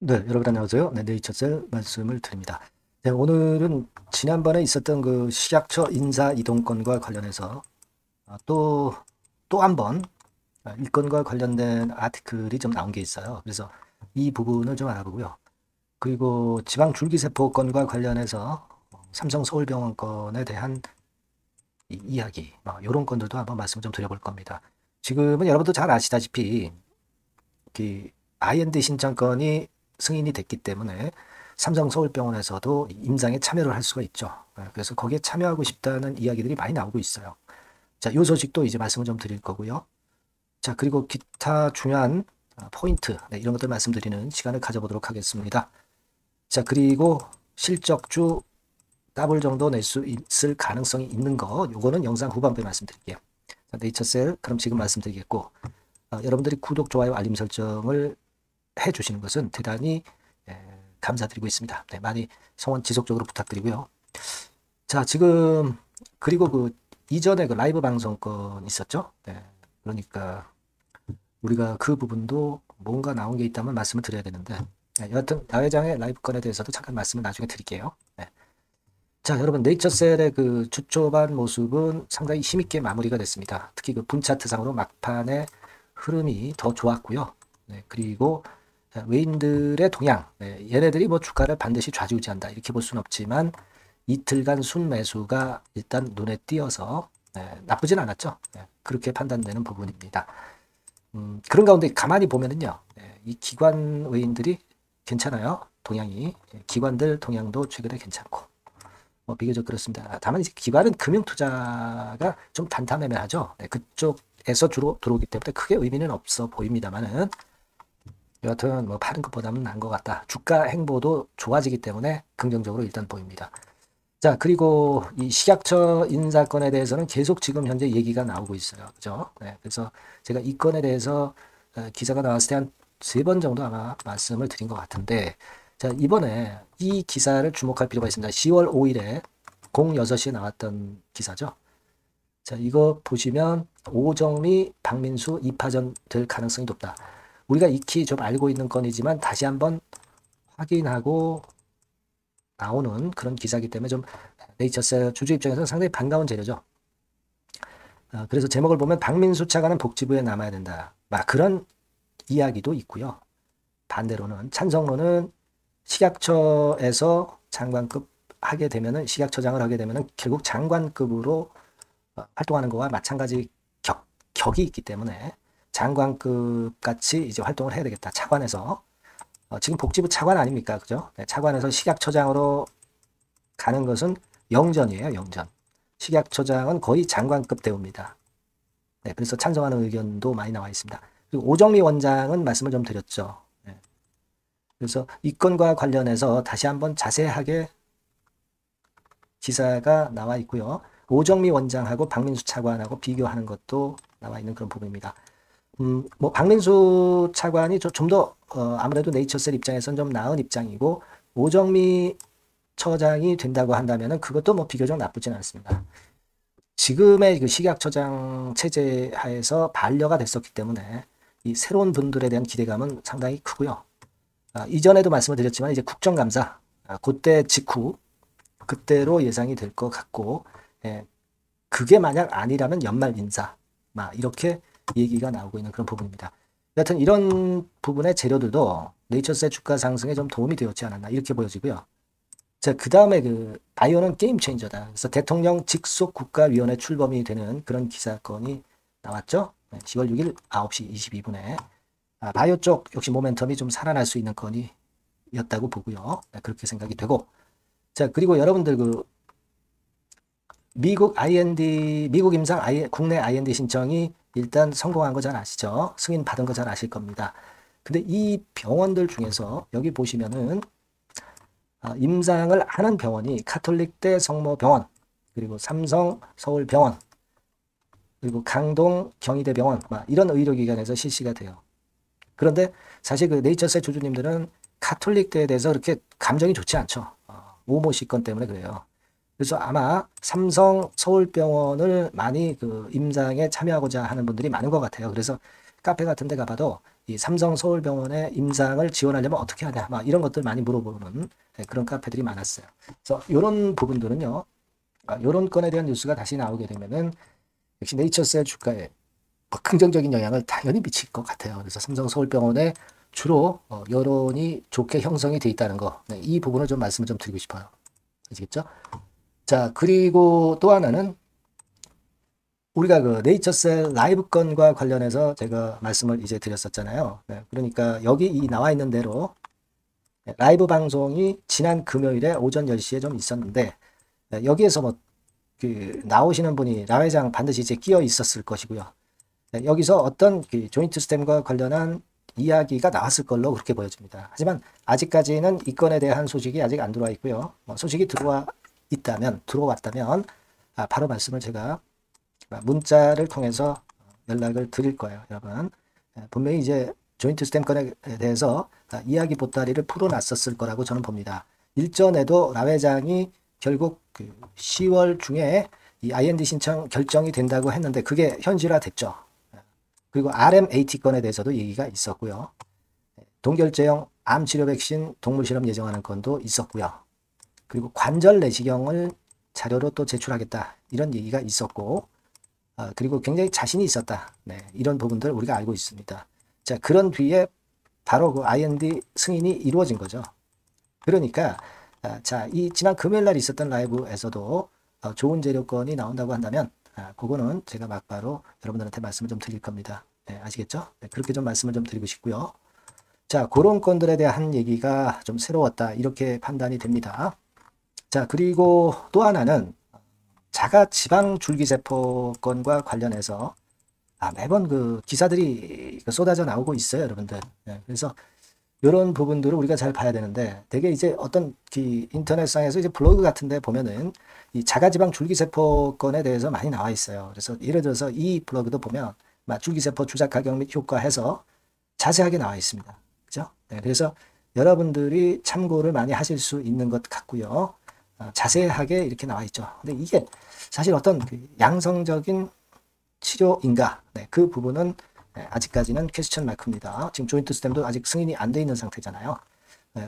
네, 여러분 안녕하세요. 네, 네이처셀 말씀을 드립니다. 네, 오늘은 지난번에 있었던 그 식약처 인사 이동건과 관련해서 또 한 번 이 건과 관련된 아티클이 좀 나온 게 있어요. 그래서 이 부분을 좀 알아보고요. 그리고 지방 줄기세포 건과 관련해서 삼성 서울병원 건에 대한 이야기, 이런 건들도 한번 말씀을 좀 드려볼 겁니다. 지금은 여러분도 잘 아시다시피 그 IND 신청건이 승인이 됐기 때문에 삼성 서울병원에서도 임상에 참여를 할 수가 있죠. 그래서 거기에 참여하고 싶다는 이야기들이 많이 나오고 있어요. 자, 이 소식도 이제 말씀을 좀 드릴 거고요. 자, 그리고 기타 중요한 포인트, 이런 것들 말씀드리는 시간을 가져보도록 하겠습니다. 자, 그리고 실적주 더블 정도 낼 수 있을 가능성이 있는 거, 요거는 영상 후반부에 말씀드릴게요. 자, 네이처셀, 그럼 지금 말씀드리겠고, 여러분들이 구독, 좋아요, 알림 설정을 해주시는 것은 대단히 감사드리고 있습니다. 네, 많이 성원 지속적으로 부탁드리고요. 자, 지금 그리고 그 이전에 그 라이브 방송권 있었죠? 네, 그러니까 우리가 그 부분도 뭔가 나온 게 있다면 말씀을 드려야 되는데, 여하튼 야회장의 라이브 건에 대해서도 잠깐 말씀을 나중에 드릴게요. 네. 자, 여러분 네이처셀의 그 주초반 모습은 상당히 힘있게 마무리가 됐습니다. 특히 그 분차트상으로 막판의 흐름이 더 좋았고요. 네, 그리고 외인들의 동향, 얘네들이 뭐 주가를 반드시 좌지우지한다 이렇게 볼 수는 없지만 이틀간 순매수가 일단 눈에 띄어서 나쁘진 않았죠. 그렇게 판단되는 부분입니다. 그런 가운데 가만히 보면은요, 이 기관 외인들이 괜찮아요. 동향이 기관들 동향도 최근에 괜찮고 비교적 그렇습니다. 다만 이제 기관은 금융투자가 좀 단타매매하죠. 그쪽에서 주로 들어오기 때문에 크게 의미는 없어 보입니다만은 여하튼 뭐 파는 것보다는 나은 것 같다. 주가 행보도 좋아지기 때문에 긍정적으로 일단 보입니다. 자, 그리고 이 식약처 인사건에 대해서는 계속 지금 현재 얘기가 나오고 있어요. 그죠? 네, 그래서 제가 이 건에 대해서 기사가 나왔을 때 한 3번 정도 아마 말씀을 드린 것 같은데, 자, 이번에 이 기사를 주목할 필요가 있습니다. 10월 5일에 06시에 나왔던 기사죠. 자, 이거 보시면 오정미, 박민수 2파전 될 가능성이 높다. 우리가 익히 좀 알고 있는 건이지만 다시 한번 확인하고 나오는 그런 기사이기 때문에 좀 네이처셀 주주 입장에서는 상당히 반가운 재료죠. 그래서 제목을 보면 박민수 차관은 복지부에 남아야 된다. 그런 이야기도 있고요. 반대로는 찬성론은 식약처에서 장관급 하게 되면은 식약처장을 하게 되면은 결국 장관급으로 활동하는 거와 마찬가지 격이 있기 때문에 장관급 같이 이제 활동을 해야 되겠다. 차관에서 지금 복지부 차관 아닙니까? 그죠? 네, 차관에서 식약처장으로 가는 것은 영전이에요. 영전. 식약처장은 거의 장관급 대우입니다. 네, 그래서 찬성하는 의견도 많이 나와 있습니다. 그리고 오정미 원장은 말씀을 좀 드렸죠. 네, 그래서 이 건과 관련해서 다시 한번 자세하게 기사가 나와 있고요. 오정미 원장하고 박민수 차관하고 비교하는 것도 나와 있는 그런 부분입니다. 뭐 박민수 차관이 좀 더 아무래도 네이처셀 입장에서는 좀 나은 입장이고 오정미 처장이 된다고 한다면은 그것도 뭐 비교적 나쁘진 않습니다. 지금의 그 식약처장 체제 하에서 반려가 됐었기 때문에 이 새로운 분들에 대한 기대감은 상당히 크고요. 이전에도 말씀을 드렸지만 이제 국정감사 그때 직후 그때로 예상이 될 것 같고 그게 만약 아니라면 연말 인사 이렇게 얘기가 나오고 있는 그런 부분입니다. 여하튼 이런 부분의 재료들도 네이처스의 주가 상승에 좀 도움이 되었지 않았나 이렇게 보여지고요. 자, 그 다음에 그 바이오는 게임 체인저다. 그래서 대통령 직속 국가위원회 출범이 되는 그런 기사건이 나왔죠. 10월 6일 9시 22분에 바이오 쪽 역시 모멘텀이 좀 살아날 수 있는 건이었다고 보고요. 그렇게 생각이 되고 자, 그리고 여러분들 그 미국 임상 국내 IND 신청이 일단 성공한 거 잘 아시죠? 승인 받은 거 잘 아실 겁니다. 근데 이 병원들 중에서 여기 보시면은 임상을 하는 병원이 카톨릭대 성모병원, 그리고 삼성 서울병원, 그리고 강동 경희대병원, 이런 의료기관에서 실시가 돼요. 그런데 사실 그 네이처스의 주주님들은 카톨릭대에 대해서 그렇게 감정이 좋지 않죠. 오모 씨건 때문에 그래요. 그래서 아마 삼성 서울병원을 많이 그 임상에 참여하고자 하는 분들이 많은 것 같아요. 그래서 카페 같은 데 가봐도 이 삼성 서울병원의 임상을 지원하려면 어떻게 하냐, 막 이런 것들 많이 물어보는 그런 카페들이 많았어요. 그래서 이런 부분들은요, 이런 건에 대한 뉴스가 다시 나오게 되면은 역시 네이처셀 주가에 긍정적인 영향을 당연히 미칠 것 같아요. 그래서 삼성 서울병원에 주로 여론이 좋게 형성이 돼 있다는 거, 이 부분을 좀 말씀을 좀 드리고 싶어요. 아시겠죠? 자, 그리고 또 하나는 우리가 그 네이처셀 라이브 건과 관련해서 제가 말씀을 이제 드렸었잖아요. 그러니까 여기 이 나와 있는 대로 라이브 방송이 지난 금요일에 오전 10시에 좀 있었는데, 여기에서 뭐 그 나오시는 분이 라 회장 반드시 이제 끼어 있었을 것이고요. 여기서 어떤 그 조인트 스템과 관련한 이야기가 나왔을 걸로 그렇게 보여집니다. 하지만 아직까지는 이 건에 대한 소식이 아직 안 들어와 있고요. 소식이 들어왔다면 바로 말씀을 제가 문자를 통해서 연락을 드릴 거예요, 여러분. 분명히 이제 조인트 스템 건에 대해서 이야기 보따리를 풀어놨었을 거라고 저는 봅니다. 일전에도 라 회장이 결국 그 10월 중에 이 IND 신청 결정이 된다고 했는데 그게 현실화됐죠. 그리고 RMAT 건에 대해서도 얘기가 있었고요. 동결제형 암 치료 백신 동물 실험 예정하는 건도 있었고요. 그리고 관절 내시경을 자료로 또 제출하겠다, 이런 얘기가 있었고, 그리고 굉장히 자신이 있었다. 이런 부분들 우리가 알고 있습니다. 자, 그런 뒤에 바로 그 IND 승인이 이루어진 거죠. 그러니까 자, 이 지난 금요일 날 있었던 라이브에서도 좋은 재료건이 나온다고 한다면 그거는 제가 막바로 여러분들한테 말씀을 좀 드릴 겁니다. 아시겠죠? 그렇게 좀 말씀을 좀 드리고 싶고요. 자, 그런 건들에 대한 얘기가 좀 새로웠다, 이렇게 판단이 됩니다. 자, 그리고 또 하나는 자가 지방 줄기세포 건과 관련해서 매번 그 기사들이 쏟아져 나오고 있어요, 여러분들. 그래서 이런 부분들을 우리가 잘 봐야 되는데, 되게 이제 어떤 인터넷상에서 이제 블로그 같은데 보면은 이 자가지방 줄기세포 건에 대해서 많이 나와 있어요. 그래서 예를 들어서 이 블로그도 보면 줄기세포 주작 가격 및 효과 해서 자세하게 나와 있습니다. 그죠? 그래서 여러분들이 참고를 많이 하실 수 있는 것 같고요. 자세하게 이렇게 나와 있죠. 근데 이게 사실 어떤 양성적인 치료인가? 그 부분은 아직까지는 퀘스천 마크입니다. 지금 조인트 스템도 아직 승인이 안 돼 있는 상태잖아요.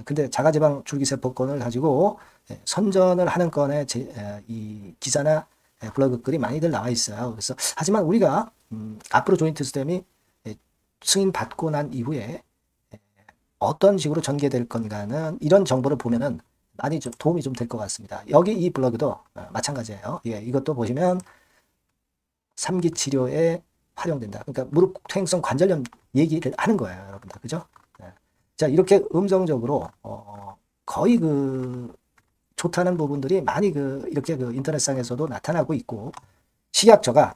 근데 자가지방 줄기세포건을 가지고 선전을 하는 건에 이 기사나 블로그 글이 많이들 나와 있어요. 그래서 하지만 우리가 앞으로 조인트 스템이 승인 받고 난 이후에 어떤 식으로 전개될 건가는 이런 정보를 보면은 많이 좀 도움이 좀 될 것 같습니다. 여기 이 블로그도 마찬가지예요. 이것도 보시면 3기 치료에 활용된다. 그러니까 무릎 퇴행성 관절염 얘기를 하는 거예요, 여러분들. 그죠? 자, 이렇게 음성적으로 거의 좋다는 부분들이 많이 이렇게 인터넷상에서도 나타나고 있고, 식약처가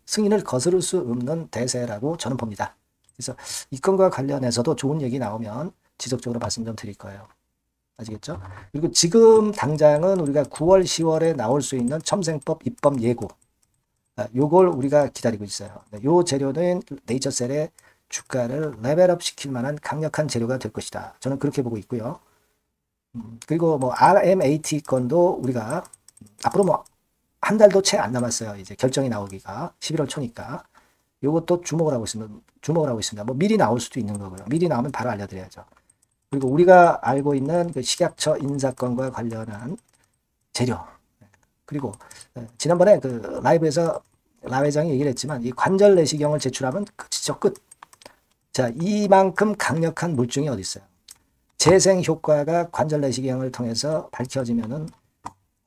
승인을 거스를 수 없는 대세라고 저는 봅니다. 그래서 이 건과 관련해서도 좋은 얘기 나오면 지속적으로 말씀 좀 드릴 거예요. 아시겠죠? 그리고 지금 당장은 우리가 9월, 10월에 나올 수 있는 첨생법 입법 예고, 요걸 우리가 기다리고 있어요. 요 재료는 네이처셀의 주가를 레벨업 시킬 만한 강력한 재료가 될 것이다. 저는 그렇게 보고 있고요. 그리고 뭐 RMAT 건도 우리가 앞으로 한 달도 채 안 남았어요. 이제 결정이 나오기가 11월 초니까. 요것도 주목을 하고 있습니다. 뭐 미리 나올 수도 있는 거고요. 미리 나오면 바로 알려드려야죠. 그리고 우리가 알고 있는 그 식약처 인사건과 관련한 재료. 그리고 지난번에 그 라이브에서 라 회장이 얘기를 했지만 이 관절 내시경을 제출하면 끝이죠, 끝. 자, 이만큼 강력한 물증이 어디 있어요? 재생 효과가 관절 내시경을 통해서 밝혀지면은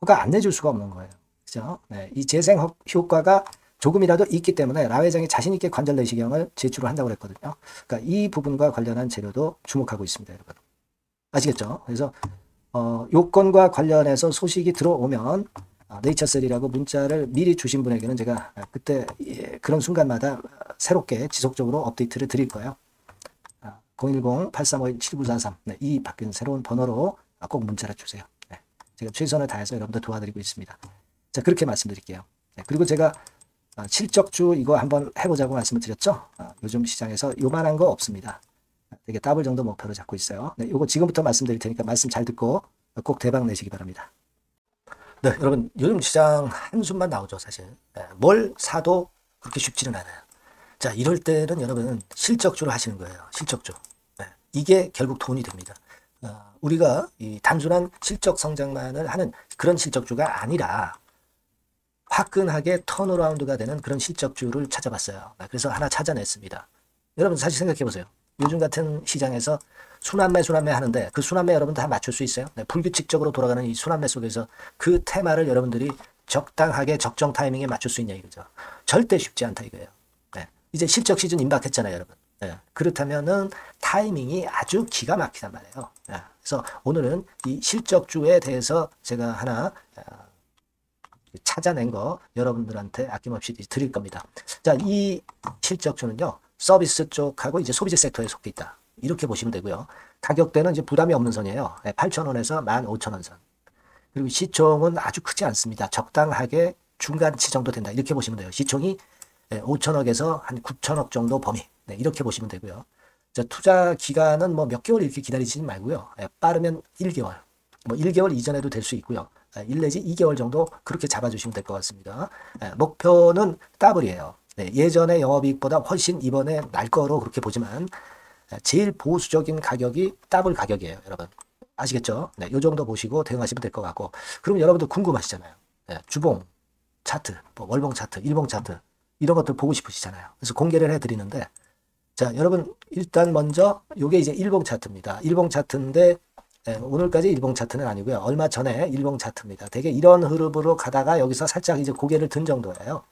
효과 안 내줄 수가 없는 거예요. 그죠? 이 재생 효과가 조금이라도 있기 때문에 라 회장이 자신 있게 관절 내시경을 제출을 한다고 그랬거든요. 그러니까 이 부분과 관련한 재료도 주목하고 있습니다, 여러분. 아시겠죠? 그래서 요건과 관련해서 소식이 들어오면 네이처셀이라고 문자를 미리 주신 분에게는 제가 그때 그런 순간마다 새롭게 지속적으로 업데이트를 드릴 거예요. 010-8351-7943 이 바뀐 새로운 번호로 꼭 문자를 주세요. 제가 최선을 다해서 여러분들 도와드리고 있습니다. 자, 그렇게 말씀드릴게요. 그리고 제가 실적주 이거 한번 해보자고 말씀을 드렸죠. 요즘 시장에서 요만한 거 없습니다. 되게 더블 정도 목표를 잡고 있어요. 이거 지금부터 말씀드릴 테니까 말씀 잘 듣고 꼭 대박 내시기 바랍니다. 네, 여러분 요즘 시장 한숨만 나오죠, 사실. 뭘 사도 그렇게 쉽지는 않아요. 자, 이럴 때는 여러분 실적주를 하시는 거예요. 실적주. 네. 이게 결국 돈이 됩니다. 우리가 이 단순한 실적 성장만을 하는 그런 실적주가 아니라 화끈하게 턴어라운드가 되는 그런 실적주를 찾아봤어요. 그래서 하나 찾아냈습니다. 여러분 사실 생각해 보세요. 요즘 같은 시장에서 순환매 하는데 그 순환매 여러분 다 맞출 수 있어요? 네, 불규칙적으로 돌아가는 이 순환매 속에서 그 테마를 여러분들이 적당하게 적정 타이밍에 맞출 수 있냐 이거죠. 절대 쉽지 않다 이거예요. 네, 이제 실적 시즌 임박했잖아요, 여러분. 네, 그렇다면은 타이밍이 아주 기가 막히단 말이에요. 네, 그래서 오늘은 이 실적주에 대해서 제가 하나 찾아낸 거 여러분들한테 아낌없이 드릴 겁니다. 자, 이 실적주는요, 서비스 쪽하고 이제 소비재 섹터에 속해 있다. 이렇게 보시면 되고요. 가격대는 이제 부담이 없는 선이에요. 8,000원에서 15,000원 선. 그리고 시총은 아주 크지 않습니다. 적당하게 중간치 정도 된다. 이렇게 보시면 돼요. 시총이 5천억에서 한 9천억 정도 범위. 네, 이렇게 보시면 되고요. 자, 투자 기간은 뭐 몇 개월 이렇게 기다리지 말고요. 빠르면 1개월. 뭐 1개월 이전에도 될 수 있고요. 1 내지 2개월 정도 그렇게 잡아주시면 될 것 같습니다. 목표는 더블이에요. 네, 예전의 영업이익보다 훨씬 이번에 날 거로 그렇게 보지만 제일 보수적인 가격이 더블 가격이에요. 여러분 아시겠죠? 네, 이 정도 보시고 대응하시면 될 것 같고, 그럼 여러분들 궁금하시잖아요. 네, 주봉 차트, 뭐 월봉 차트, 일봉 차트 이런 것들 보고 싶으시잖아요. 그래서 공개를 해드리는데, 자, 여러분 일단 먼저 요게 이제 일봉 차트입니다. 일봉 차트인데 오늘까지 일봉 차트는 아니고요. 얼마 전에 일봉 차트입니다. 되게 이런 흐름으로 가다가 여기서 살짝 이제 고개를 든 정도예요.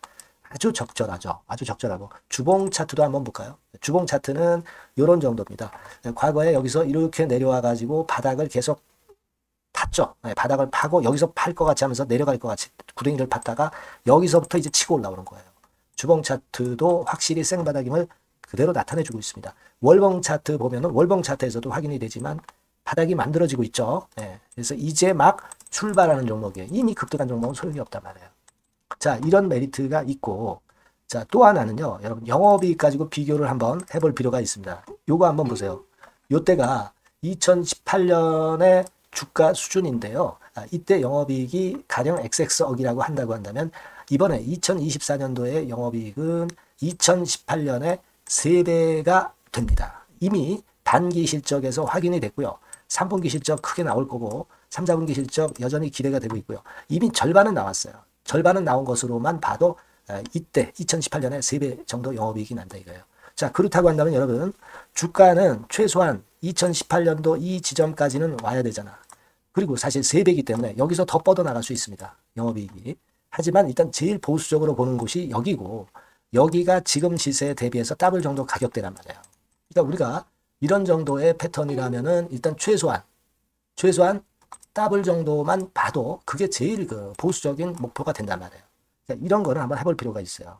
아주 적절하죠. 아주 적절하고. 주봉 차트도 한번 볼까요? 주봉 차트는 이런 정도입니다. 과거에 여기서 이렇게 내려와 가지고 바닥을 계속 팠죠. 바닥을 파고 여기서 팔 것 같이 하면서 내려갈 것 같이 구덩이를 팠다가 여기서부터 이제 치고 올라오는 거예요. 주봉 차트도 확실히 생바닥임을 그대로 나타내주고 있습니다. 월봉 차트 보면은 월봉 차트에서도 확인이 되지만 바닥이 만들어지고 있죠. 그래서 이제 막 출발하는 종목이에요. 이미 급등한 종목은 소용이 없단 말이에요. 자, 이런 메리트가 있고, 자, 또 하나는요, 여러분, 영업이익 가지고 비교를 한번 해볼 필요가 있습니다. 요거 한번 보세요. 요때가 2018년의 주가 수준인데요. 이때 영업이익이 가령 XX억이라고 한다고 한다면, 이번에 2024년도의 영업이익은 2018년에 3배가 됩니다. 이미 단기 실적에서 확인이 됐고요. 3분기 실적 크게 나올 거고, 3, 4분기 실적 여전히 기대가 되고 있고요. 이미 절반은 나왔어요. 절반은 나온 것으로만 봐도 이때 2018년에 3배 정도 영업이익이 난다 이거예요. 자, 그렇다고 한다면 여러분 주가는 최소한 2018년도 이 지점까지는 와야 되잖아. 그리고 사실 3배이기 때문에 여기서 더 뻗어나갈 수 있습니다. 영업이익이. 하지만 일단 제일 보수적으로 보는 곳이 여기고, 여기가 지금 시세에 대비해서 더블 정도 가격대란 말이에요. 그러니까 우리가 이런 정도의 패턴이라면은 일단 최소한 더블 정도만 봐도 그게 제일 그 보수적인 목표가 된단 말이에요. 그러니까 이런 거를 한번 해볼 필요가 있어요.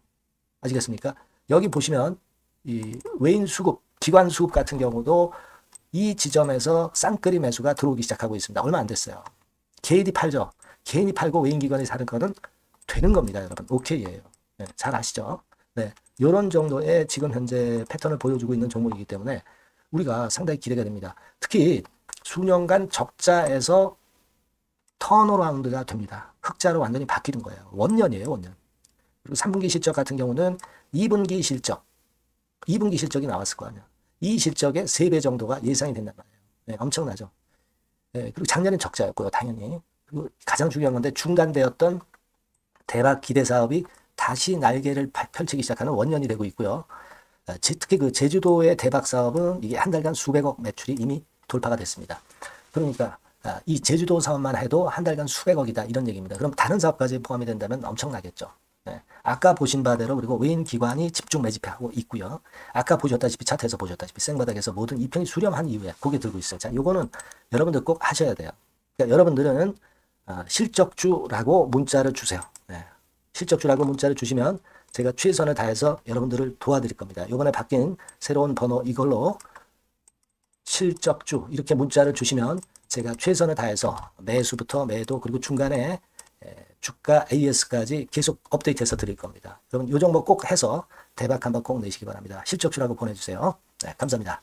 아시겠습니까? 여기 보시면 이 외인 수급, 기관 수급 같은 경우도 이 지점에서 쌍끌이 매수가 들어오기 시작하고 있습니다. 얼마 안 됐어요. 개인이 팔죠. 개인이 팔고 외인 기관이 사는 거는 되는 겁니다, 여러분. 오케이예요. 네, 잘 아시죠? 네, 이런 정도의 지금 현재 패턴을 보여주고 있는 종목이기 때문에 우리가 상당히 기대가 됩니다. 특히 수년간 적자에서 턴어라운드가 됩니다. 흑자로 완전히 바뀌는 거예요. 원년이에요, 원년. 그리고 3분기 실적 같은 경우는 2분기 실적이 나왔을 거 아니야. 이 실적의 3배 정도가 예상이 된단 말이에요. 네, 엄청나죠. 네, 그리고 작년엔 적자였고요, 당연히. 그리고 가장 중요한 건데 중단되었던 대박 기대 사업이 다시 날개를 펼치기 시작하는 원년이 되고 있고요. 특히 그 제주도의 대박 사업은 이게 한 달간 수백억 매출이 이미 돌파가 됐습니다. 그러니까 이 제주도 사업만 해도 한 달간 수백억이다 이런 얘기입니다. 그럼 다른 사업까지 포함이 된다면 엄청나겠죠. 네. 아까 보신 바대로 그리고 외인 기관이 집중 매집하고 있고요. 아까 보셨다시피 차트에서 보셨다시피 생바닥에서 모든 이평이 수렴한 이후에 고개 들고 있어요. 자, 요거는 여러분들 꼭 하셔야 돼요. 그러니까 여러분들은 실적주라고 문자를 주세요. 네. 실적주라고 문자를 주시면 제가 최선을 다해서 여러분들을 도와드릴 겁니다. 이번에 바뀐 새로운 번호 이걸로 실적주 이렇게 문자를 주시면 제가 최선을 다해서 매수부터 매도 그리고 중간에 주가 AS까지 계속 업데이트해서 드릴 겁니다. 여러분 이 종목 꼭 해서 대박 한번 꼭 내시기 바랍니다. 실적주라고 보내주세요. 네, 감사합니다.